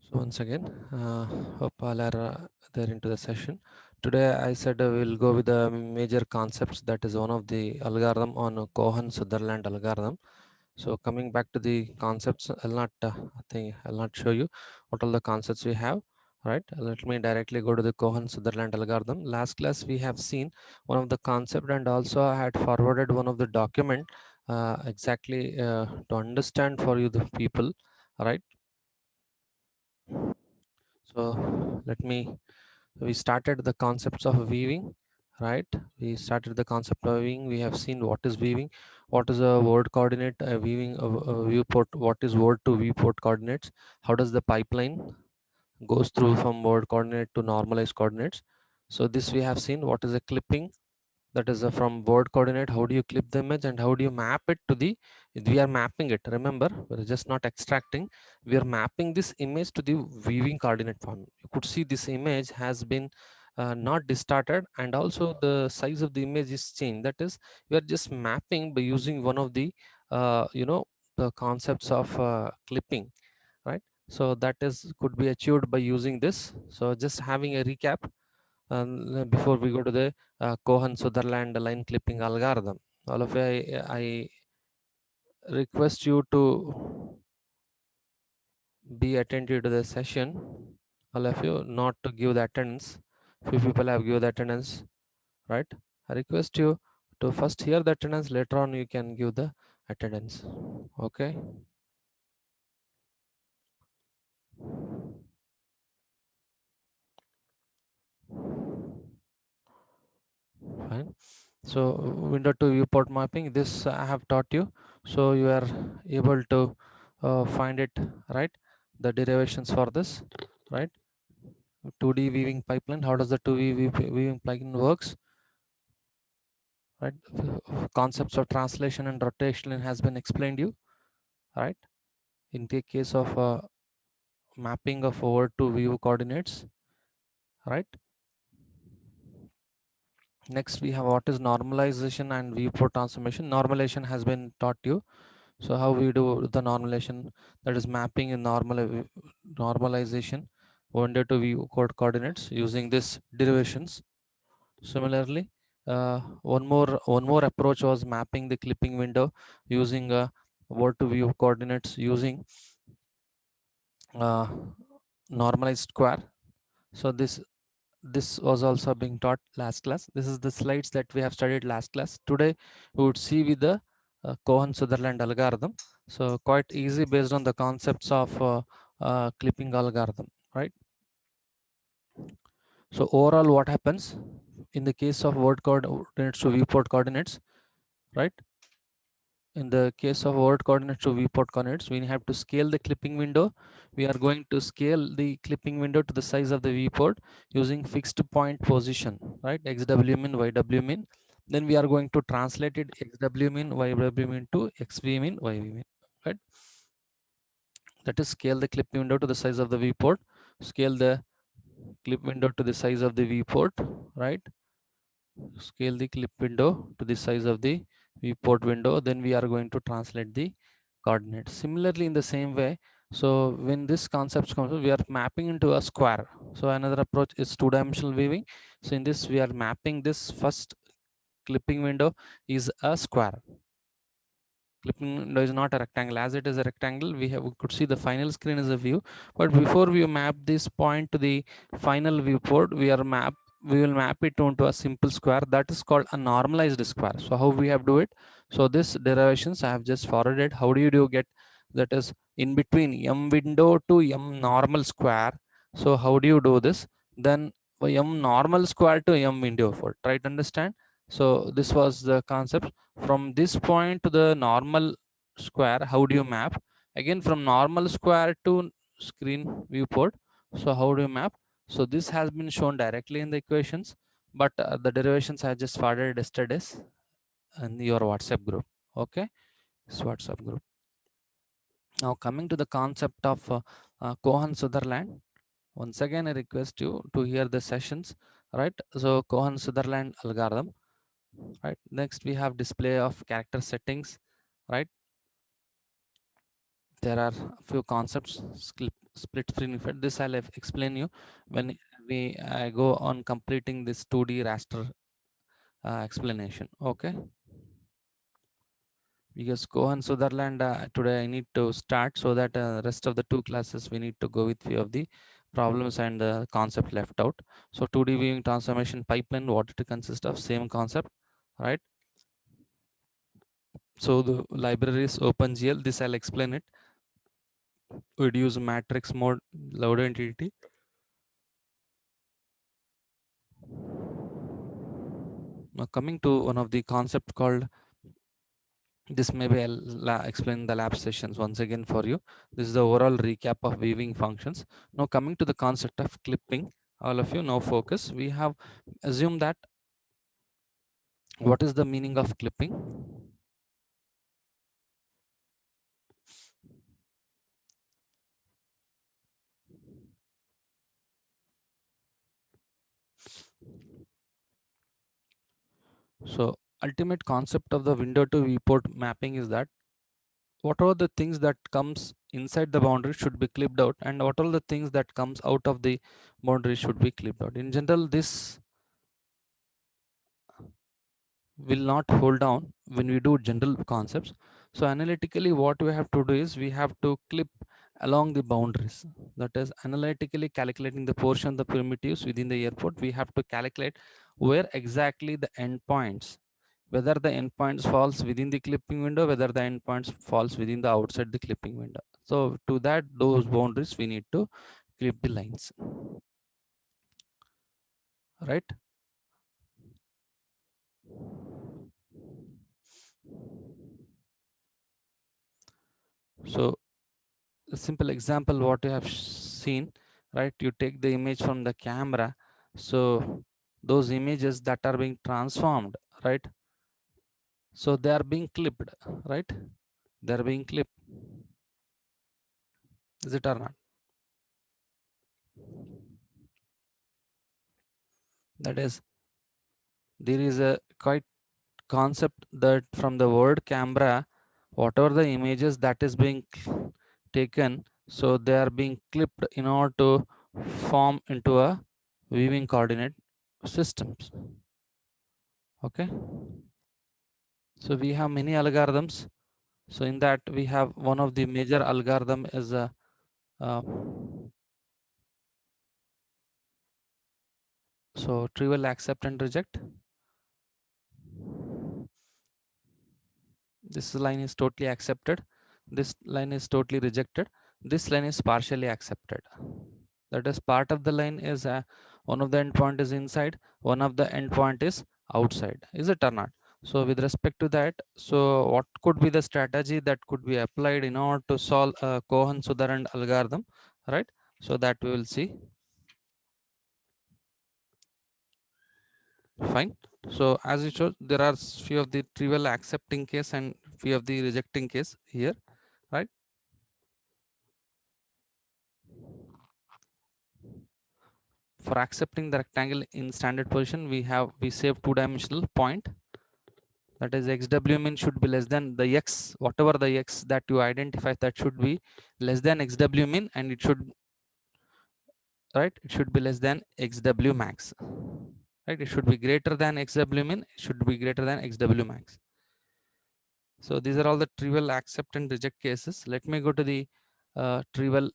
So once again, hope all are there into the session. Today I said we'll go with the major concepts. That is one of the algorithm on Cohen-Sutherland algorithm. So coming back to the concepts, I think I'll not show you what all the concepts we have. Right. Let me directly go to the Cohen-Sutherland algorithm. Last class we have seen one of the concept, and also I had forwarded one of the document exactly to understand for you the people. Right. So let me we started the concepts of weaving, right? We started the concept of weaving. We have seen what is weaving, what is a word coordinate, a weaving a viewport, what is word to viewport coordinates, how does the pipeline goes through from word coordinate to normalized coordinates. So this we have seen. What is a clipping? That is from word coordinate, how do you clip the image and how do you map it to the, we are mapping it, remember, we're just not extracting, we are mapping this image to the weaving coordinate form. You could see this image has been not distorted, and also the size of the image is changed. That is, we are just mapping by using one of the the concepts of clipping, right? So that is could be achieved by using this. So just having a recap, before we go to the Cohen-Sutherland line clipping algorithm. All of you, I request you to be attentive to the session. All of you not to give the attendance. Few people have given the attendance, right? I request you to first hear the attendance. Later on, you can give the attendance. Okay, fine. So window to viewport mapping, this I have taught you, so you are able to find it, right? The derivations for this, right? 2D weaving pipeline, how does the 2D weaving pipeline works, right? Concepts of translation and rotation has been explained you, right? In the case of mapping of over to view coordinates, right? Next we have what is normalization and viewport transformation. Normalization has been taught you. So how we do the normalization, that is mapping in normalization one day to view code coordinates using this derivations. Similarly, one more approach was mapping the clipping window using word to view coordinates using uh, normalized square. So this was also being taught last class. This is the slides that we have studied last class. Today we would see with the Cohen-Sutherland algorithm. So quite easy based on the concepts of clipping algorithm, right? So overall what happens in the case of word coordinates to viewport coordinates, right? In the case of word coordinates to viewport coordinates, we have to scale the clipping window. We are going to scale the clipping window to the size of the viewport using fixed point position, right? XW min, YW min. Then we are going to translate it XW min, YW min to XV min, YV min, right? That is scale the clip window to the size of the viewport, scale the clip window to the size of the viewport, right? Scale the clip window to the size of the viewport window, then we are going to translate the coordinates. Similarly, in the same way, so when this concept comes, we are mapping into a square. So another approach is two-dimensional weaving. So in this, we are mapping this first clipping window is a square. Clipping window is not a rectangle. As it is a rectangle, we could see the final screen is a view, but before we map this point to the final viewport, we will map it onto a simple square that is called a normalized square. So how we have do it? So this derivations I have just forwarded. How do you get that is in between m window to m normal square? So how do you do this? Then m normal square to m window for, try to understand. So this was the concept. From this point to the normal square, how do you map? Again, from normal square to screen viewport, so how do you map? So this has been shown directly in the equations, but the derivations I just forwarded yesterday's in your WhatsApp group. Okay, this WhatsApp group. Now coming to the concept of Cohen-Sutherland. Once again, I request you to hear the sessions, right? So Cohen-Sutherland algorithm, right? Next we have display of character settings, right? there are a few concepts. Split screen effect, this I'll explain you when I go on completing this 2D raster explanation. Okay, because Cohen Sutherland, today I need to start, so that rest of the 2 classes we need to go with few of the problems and the concept left out. So 2D viewing transformation pipeline, what it consists of, same concept, right? So the library is OpenGL, this I'll explain it. We'd use matrix mode, load entity. Now coming to one of the concept called, this maybe I'll explain the lab sessions once again for you. This is the overall recap of weaving functions. Now coming to the concept of clipping, all of you now focus. We have assumed that what is the meaning of clipping? So ultimate concept of the window to viewport mapping is that what are the things that comes inside the boundary should be clipped out, and what are the things that comes out of the boundary should be clipped out. In general, this will not hold down when we do general concepts. So analytically, what we have to do is we have to clip along the boundaries. That is analytically calculating the portion of the primitives within the airport. We have to calculate where exactly the endpoints, whether the endpoints falls within the clipping window, whether the endpoints falls within the outside the clipping window. So to that, those boundaries we need to clip the lines, right? So a simple example what you have seen, right? You take the image from the camera, so those images that are being transformed, right? So they are being clipped, right? They are being clipped, is it or not? That is, there is a quite concept that from the word camera, whatever the images that is being taken, so they are being clipped in order to form into a viewing coordinate systems. Okay, so we have many algorithms. So in that we have one of the major algorithm is a so trivial accept and reject. This line is totally accepted, this line is totally rejected, this line is partially accepted. That is, part of the line is one of the endpoint is inside, one of the endpoint is outside, is it or not? So with respect to that, so what could be the strategy that could be applied in order to solve a Cohen-Sutherland algorithm, right? So that we will see. Fine. So as you showed, there are few of the trivial accepting case and few of the rejecting case here, right? For accepting the rectangle in standard position, we save 2-dimensional point, that is xw min should be less than the x, whatever the x that you identify, that should be less than xw min, and it should, right, it should be less than xw max, right? It should be greater than xw min, it should be greater than xw max. So these are all the trivial accept and reject cases. Let me go to the trivial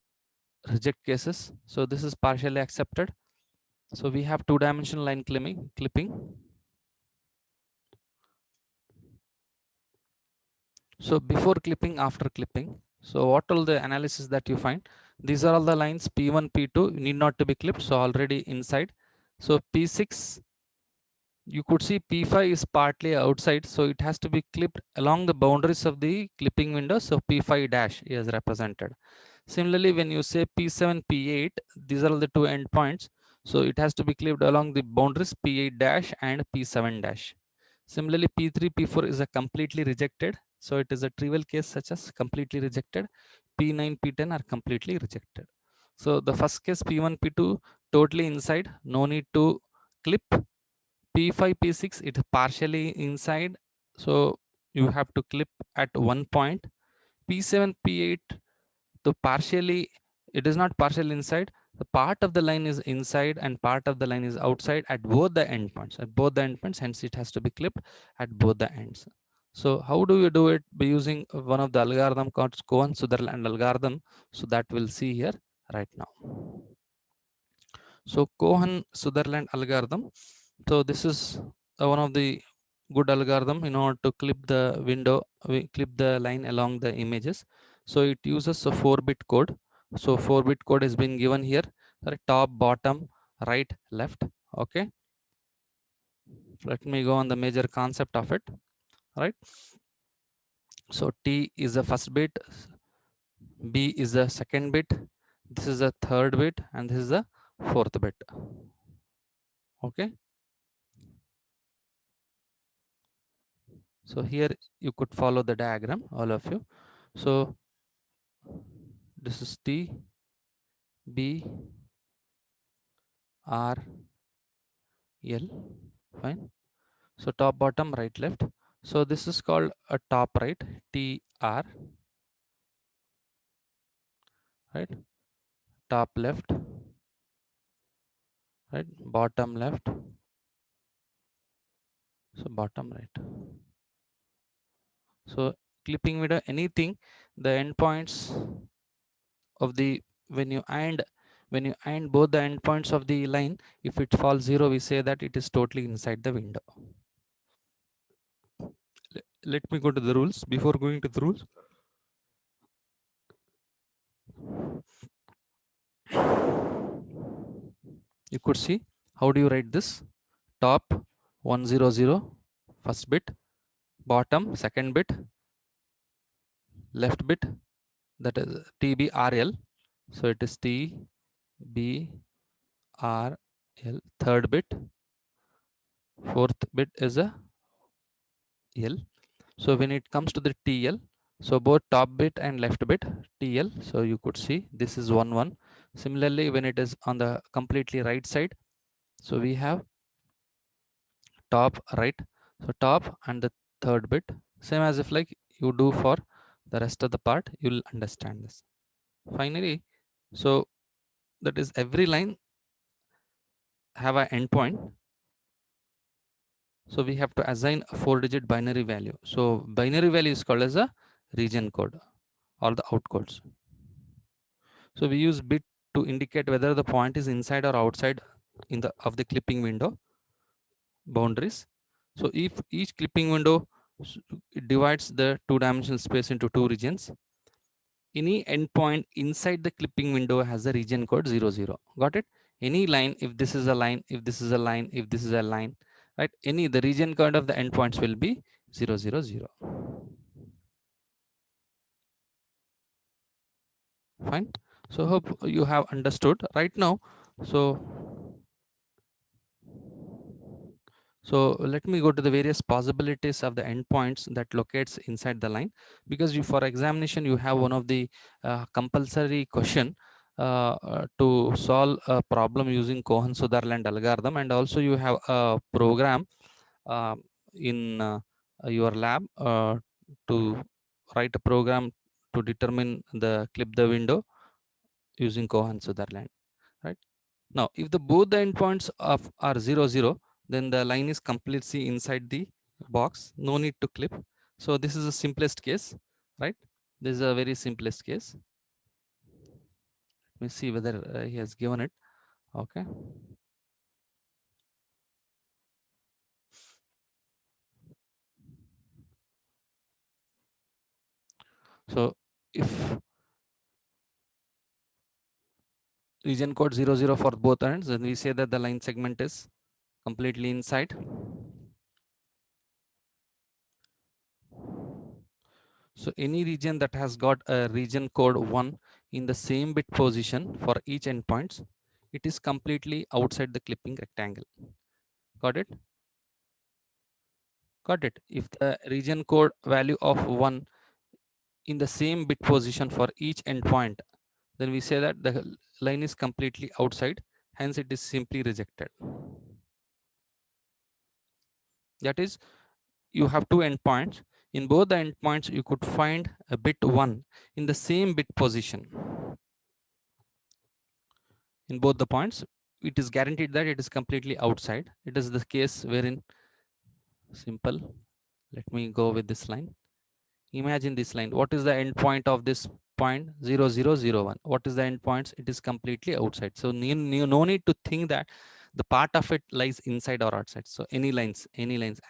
reject cases. So this is partially accepted. So we have 2-dimensional line clipping. So before clipping, after clipping. So what all the analysis that you find? These are all the lines P1, P2 need not to be clipped. So already inside. So P6, you could see P5 is partly outside. So it has to be clipped along the boundaries of the clipping window. So P5 dash is represented. Similarly, when you say P7, P8, these are all the 2 endpoints. So it has to be clipped along the boundaries P8 dash and P7 dash. Similarly, P3, P4 is a completely rejected. So it is a trivial case such as completely rejected. P9, P10 are completely rejected. So the first case P1, P2 totally inside, no need to clip. P5, P6 it is partially inside. So you have to clip at one point. P7, P8 So partially, it is not partially inside. The part of the line is inside and part of the line is outside at both the endpoints. At both the endpoints, hence it has to be clipped at both the ends. So how do you do it? By using one of the algorithm called Cohen-Sutherland algorithm. So that we'll see here right now. So Cohen-Sutherland algorithm. So this is one of the good algorithm in order to clip the window, we clip the line along the images. So it uses a 4-bit code. So 4-bit code has been given here, right? Top, bottom, right, left. Okay. Let me go on the major concept of it, right? So T is the first bit, B is the second bit, this is the third bit, and this is the fourth bit. Okay. So here you could follow the diagram, all of you. So this is T, B, R, L, fine. So top, bottom, right, left. So this is called a top right, T, R, right? Top left, right? Bottom left, so bottom right. So clipping window, anything, the endpoints of the, when you and both the endpoints of the line, if it falls 0, we say that it is totally inside the window. Let me go to the rules. Before going to the rules, you could see how do you write this. Top 100, first bit, bottom second bit, left bit, that is TBRL. So it is TBRL, third bit, fourth bit is a L. So when it comes to the TL, so both top bit and left bit TL, so you could see this is 1 1. Similarly, when it is on the completely right side, so we have top right, so top and the third bit, same as if like you do for the rest of the part, you'll understand this. Finally, so that is every line have an endpoint. So we have to assign a 4-digit binary value. So binary value is called as a region code or the outcodes. So we use bit to indicate whether the point is inside or outside in the of the clipping window boundaries. So if each clipping window it divides the 2-dimensional space into 2 regions, any endpoint inside the clipping window has a region code 00. Got it? Any line, if this is a line, if this is a line, if this is a line, right? Any, the region code of the endpoints will be 000. Fine. So hope you have understood right now. So let me go to the various possibilities of the endpoints that locates inside the line, because you, for examination, you have one of the compulsory question to solve a problem using Cohen-Sutherland algorithm, and also you have a program uh, in your lab to write a program to determine the clip the window using Cohen-Sutherland, right? Now, if the both the endpoints of are 0 0, then the line is completely inside the box. No need to clip. So this is the simplest case, right? This is a very simplest case. Let me see whether he has given it. Okay. So if region code 0 0 for both ends, then we say that the line segment is completely inside. So any region that has got a region code 1 in the same bit position for each endpoints, it is completely outside the clipping rectangle. Got it? Got it. If the region code value of 1 in the same bit position for each endpoint, then we say that the line is completely outside, hence it is simply rejected. That is, you have two endpoints. In both the endpoints, you could find a bit 1 in the same bit position. In both the points, it is guaranteed that it is completely outside. It is the case wherein, simple, let me go with this line. Imagine this line. What is the endpoint of this point? 0 0 0 1. What is the endpoints? It is completely outside. So no need to think that the part of it lies inside or outside. So any lines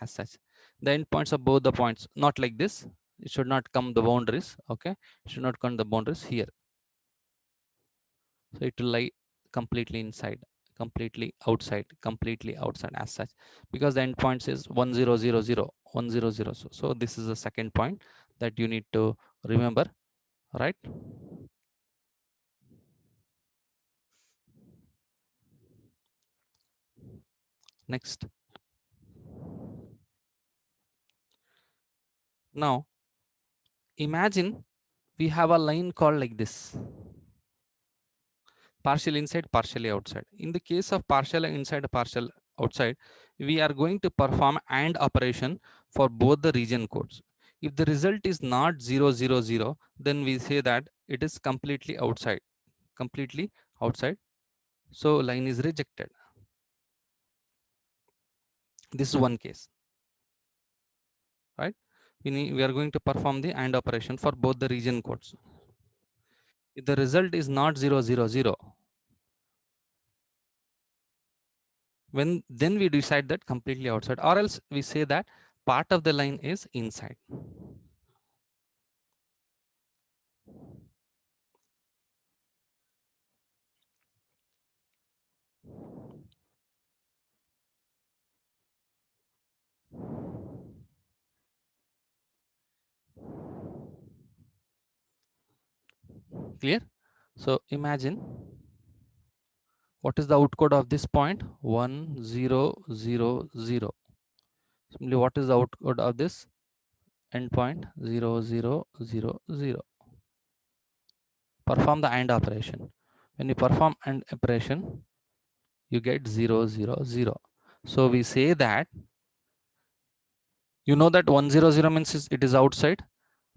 as such. The endpoints of both the points, not like this. It should not come the boundaries. Okay, it should not come the boundaries here. So it will lie completely inside, completely outside as such, because the endpoints is 1 0 0 0 1 0 0. So this is the second point that you need to remember, right? Next, now imagine we have a line called like this, partial inside, partially outside. In the case of partial inside, partial outside, we are going to perform AND operation for both the region codes. If the result is not 0 0 0, then we say that it is completely outside, so line is rejected. This is one case, right? We are going to perform the AND operation for both the region codes. If the result is not 0 0 0, then we decide that completely outside, or else we say that part of the line is inside. Clear? So imagine, what is the outcode of this point? 1 0 0 0. Simply, what is the outcode of this endpoint? 0 0 0 0. Perform the AND operation. When you perform AND operation, you get 0 0 0. So we say that, you know that 1 0 0 means it is outside.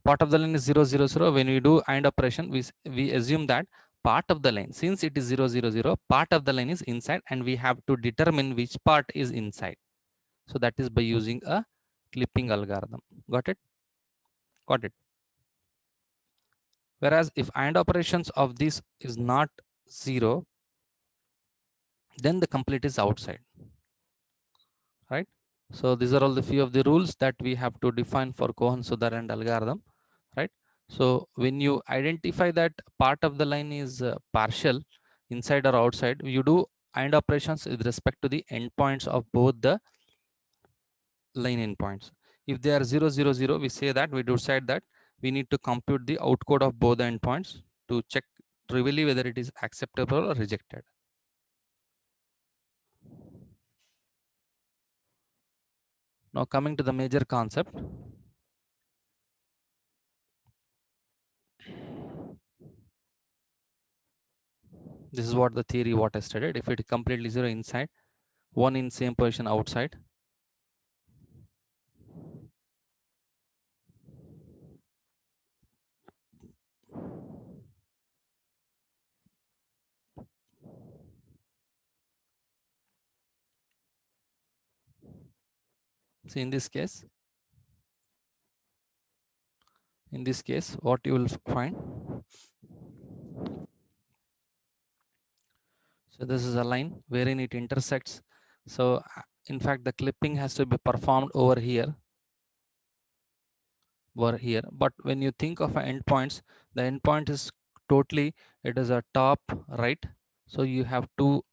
Part of the line is 0 0 0. When we do AND operation, we assume that part of the line, since it is 0 0 0, part of the line is inside, and we have to determine which part is inside. So that is by using a clipping algorithm. Got it? Got it. Whereas if AND operations of this is not 0, then the complete is outside, right? So these are all the few of the rules that we have to define for Cohen-Sudar and algorithm, right? So when you identify that part of the line is partial, inside or outside, you do AND operations with respect to the endpoints of both the line endpoints. If they are 0 0 0, we say that we decide that we need to compute the outcode of both the endpoints to check trivially whether it is acceptable or rejected. Now coming to the major concept. This is what the theory what I studied. If it is completely 0 inside, 1 in same position outside. So in this case, what you will find. So this is a line wherein it intersects. So in fact, the clipping has to be performed over here. But when you think of endpoints, the endpoint is totally, it is a top right. So you have two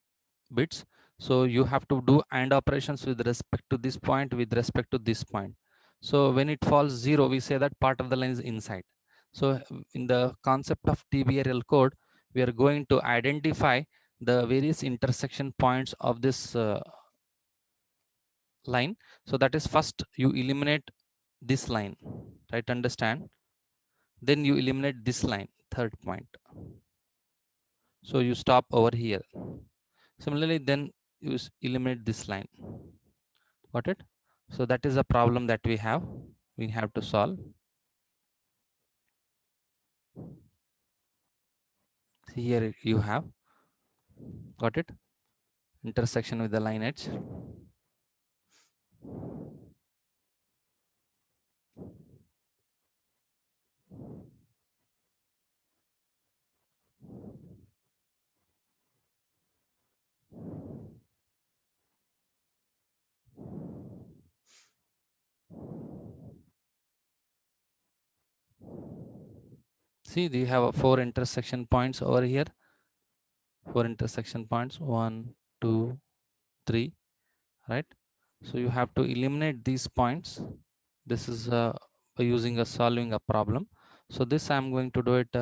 bits. So you have to do AND operations with respect to this point, with respect to this point. So when it falls 0, we say that part of the line is inside. So in the concept of TBRL code, we are going to identify the various intersection points of this line. So that is, first you eliminate this line, right? Understand? Then you eliminate this line, third point. So you stop over here. Similarly, then you eliminate this line. Got it? So that is a problem that we have. we have to solve. Here you have got it, intersection with the line edge. See, you have 4 intersection points over here. 4 intersection points, 1, 2, 3, right? So you have to eliminate these points. This is by using a solving a problem. So this I'm going to do it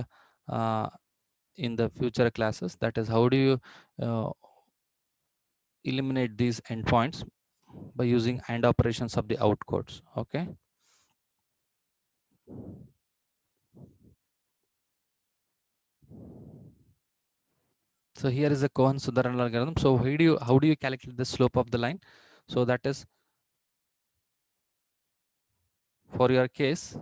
in the future classes. That is, how do you eliminate these endpoints by using AND operations of the outcodes. Okay. So here is a Cohen-Sutherland algorithm. So how do you calculate the slope of the line? So that is, for your case,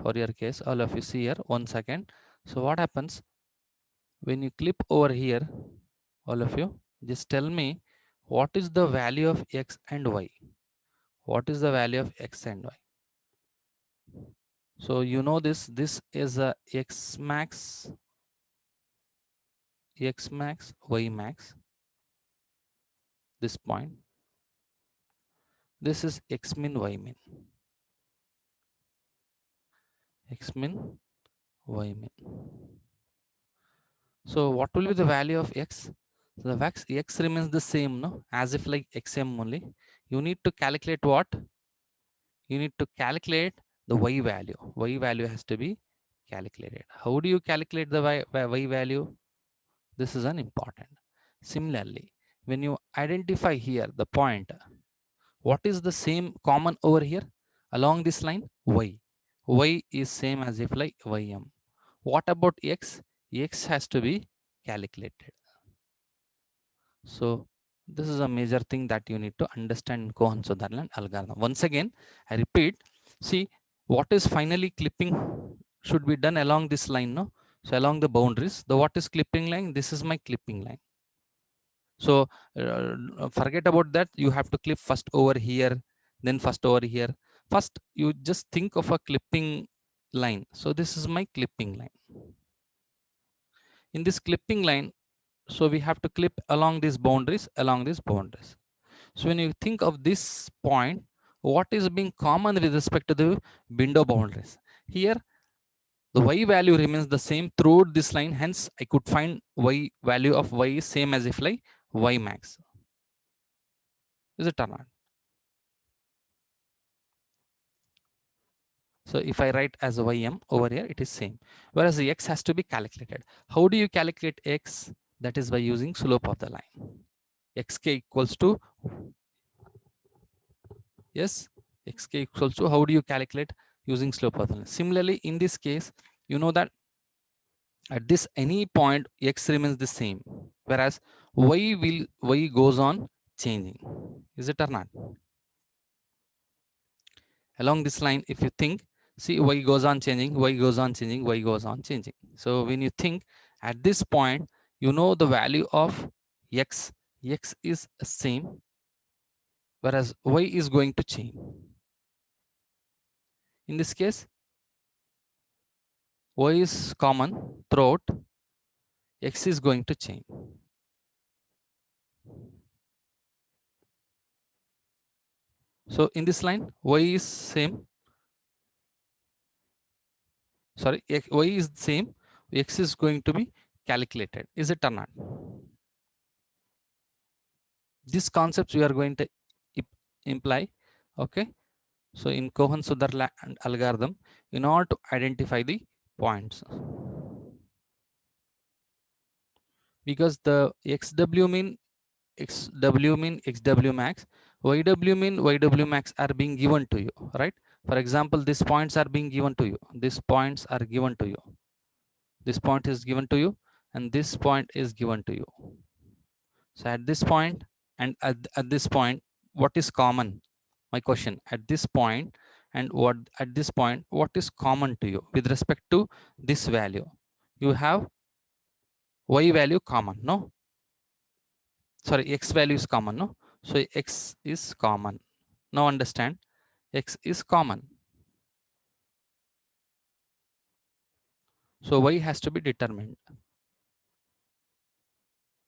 all of you see here, 1 second. So what happens when you clip over here, all of you, just tell me what is the value of X and Y? What is the value of X and Y? So you know this is a X max, Y max, this point. This is X min, Y min. X min, Y min. So what will be the value of X? So the X remains the same, no? As if like XM only. You need to calculate what? You need to calculate the Y value. Y value has to be calculated. How do you calculate the Y value? This is an important. Similarly, when you identify here the point, what is the same common over here along this line? Y. Y is same as if like Ym. What about X? X has to be calculated. So this is a major thing that you need to understand in Cohen-Sutherland algorithm. Once again, I repeat, see what is finally clipping should be done along this line, no? So along the boundaries, the what is clipping line? This is my clipping line. So forget about that. You have to clip first over here, then first over here. First, you just think of a clipping line. So this is my clipping line. In this clipping line, so we have to clip along these boundaries, So when you think of this point, what is being common with respect to the window boundaries? Here, the y value remains the same throughout this line. Hence, I could find y value of y is same as if like y max. Is it or not? So if I write as ym over here, it is same. Whereas the x has to be calculated. How do you calculate x? That is by using slope of the line. Xk equals to, yes, xk equals to, how do you calculate? Using slope of the line. Similarly, in this case, you know that at this any point x remains the same, whereas y goes on changing. Is it or not? Along this line, if you think, see, y goes on changing, y goes on changing, y goes on changing. So when you think at this point, you know the value of x is same, whereas y is going to change. In this case, y is common throughout, x is going to change. So in this line, y is same, sorry, y is same, x is going to be calculated. Is it or not? These concepts we are going to imply. Okay. So in Cohen-Sutherland algorithm, in order to identify the points, because the xw mean, xw max, yw mean, yw max are being given to you, right? For example, these points are being given to you. These points are given to you. This point is given to you, and this point is given to you. So at this point and at this point, what is common? My question at this point, and what at this point, what is common to you with respect to this value? You have y value common, no? Sorry, x value is common, no? So x is common. Now understand, x is common. So y has to be determined.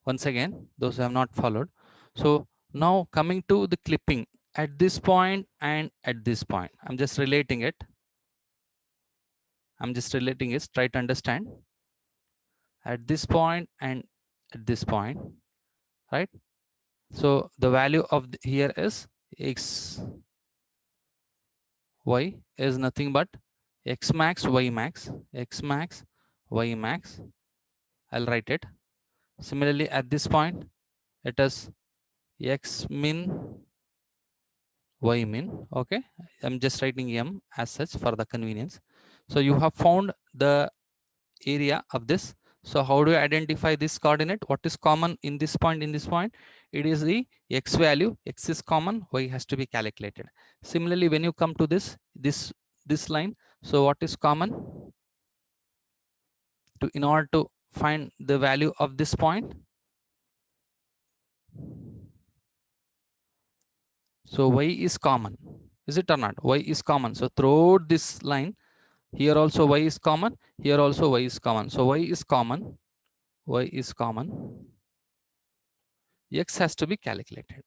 Once again, those who have not followed. So now coming to the clipping at this point and at this point, I'm just relating it. Try to understand at this point and at this point, right? So the value of here is x, y is nothing but x max, y max, x max, y max. I'll write it. Similarly, at this point, it is x min, y min. Okay, I'm just writing m as such for the convenience. So you have found the area of this. So how do you identify this coordinate? What is common in this point, in this point? It is the x value. X is common, y has to be calculated. Similarly, when you come to this line, so what is common? In order to find the value of this point, so y is common. Is it or not? Y is common. So throughout this line, here also y is common, here also y is common. So y is common, y is common. X has to be calculated.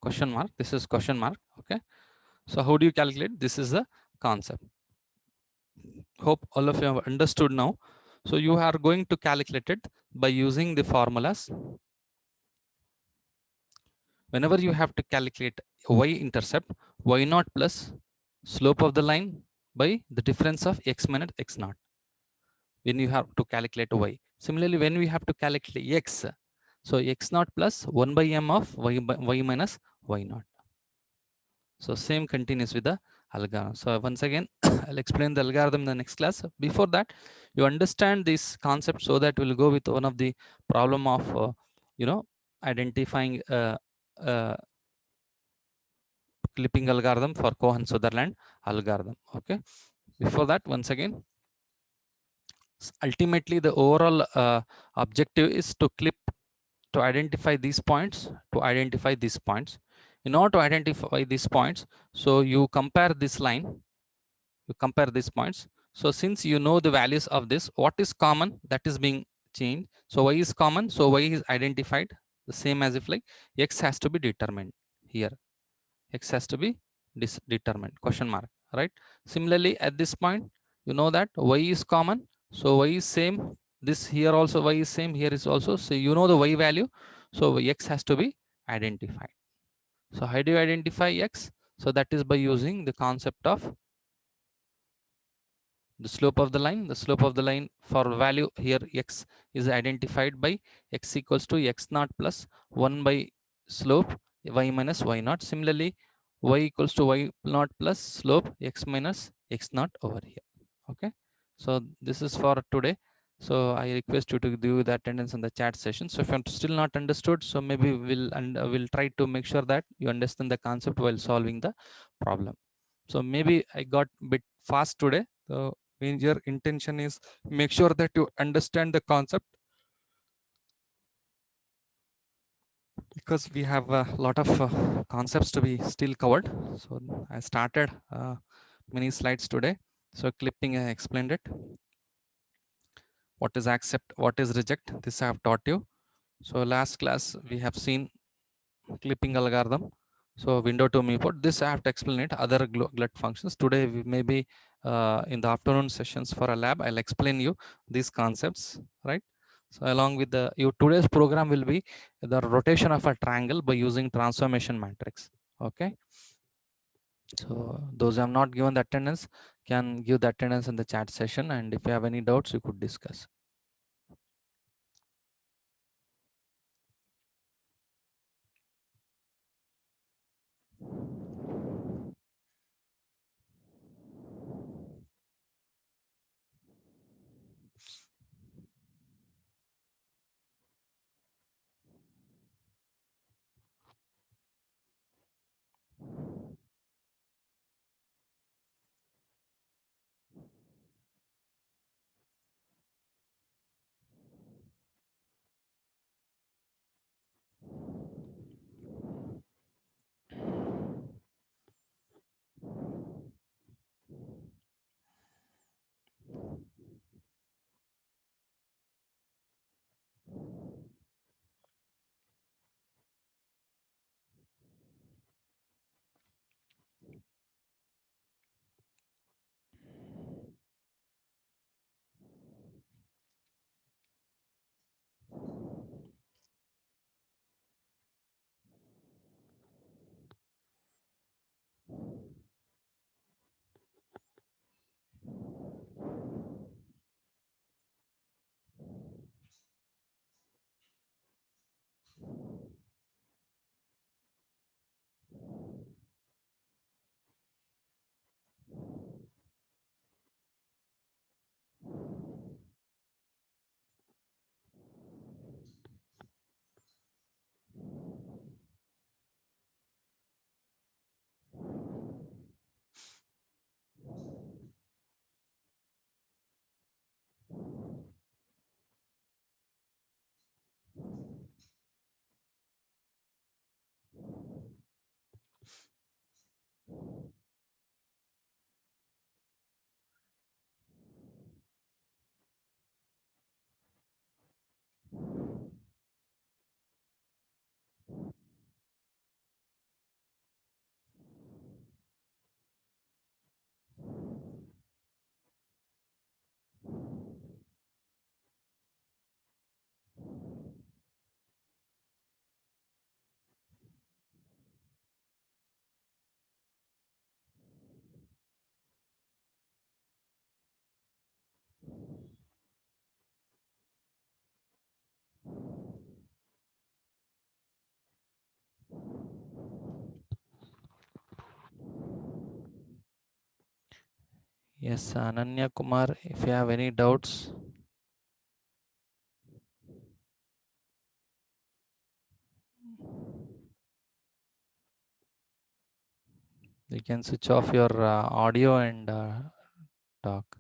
Question mark, this is question mark. Okay, so how do you calculate? This is the concept. Hope all of you have understood now. So you are going to calculate it by using the formulas. Whenever you have to calculate y intercept, y naught plus slope of the line by the difference of x minus x naught, when you have to calculate y. Similarly, when we have to calculate x, so x naught plus 1 by m of y minus y naught. So same continues with the algorithm. So once again, I'll explain the algorithm in the next class. Before that, you understand this concept so that we'll go with one of the problem of, identifying clipping algorithm for Cohen-Sutherland algorithm. Okay. Before that, once again, ultimately the overall objective is to clip, to identify these points, in order to identify these points. So you compare this line, you compare these points. So since you know the values of this, what is common, that is being changed. So y is common, so y is identified, the same as if like x has to be determined here. X has to be determined, question mark, right? Similarly, at this point, you know that y is common, so y is same. This here also y is same, here is also. So you know the y value, so x has to be identified. So how do you identify x? So that is by using the concept of the slope of the line. The slope of the line for value here x is identified by x equals to x naught plus 1 by slope y minus y naught. Similarly, y equals to y naught plus slope x minus x naught over here. Okay, so this is for today. So I request you to do the attendance in the chat session. So if you're still not understood, so maybe we'll try to make sure that you understand the concept while solving the problem. So maybe I got a bit fast today. So major intention is make sure that you understand the concept, because we have a lot of concepts to be still covered. So I started many slides today. So clipping, I explained it. What is accept, what is reject, this I have taught you. So last class we have seen clipping algorithm. So window to viewport, this I have to explain it. Other glut functions today, we maybe in the afternoon sessions for a lab, I'll explain you these concepts, right? So along with the your today's program will be the rotation of a triangle by using transformation matrix. Okay. So those who have not given the attendance can give the attendance in the chat session, and if you have any doubts, you could discuss. Yes, Ananya Kumar, if you have any doubts, you can switch off your audio and talk.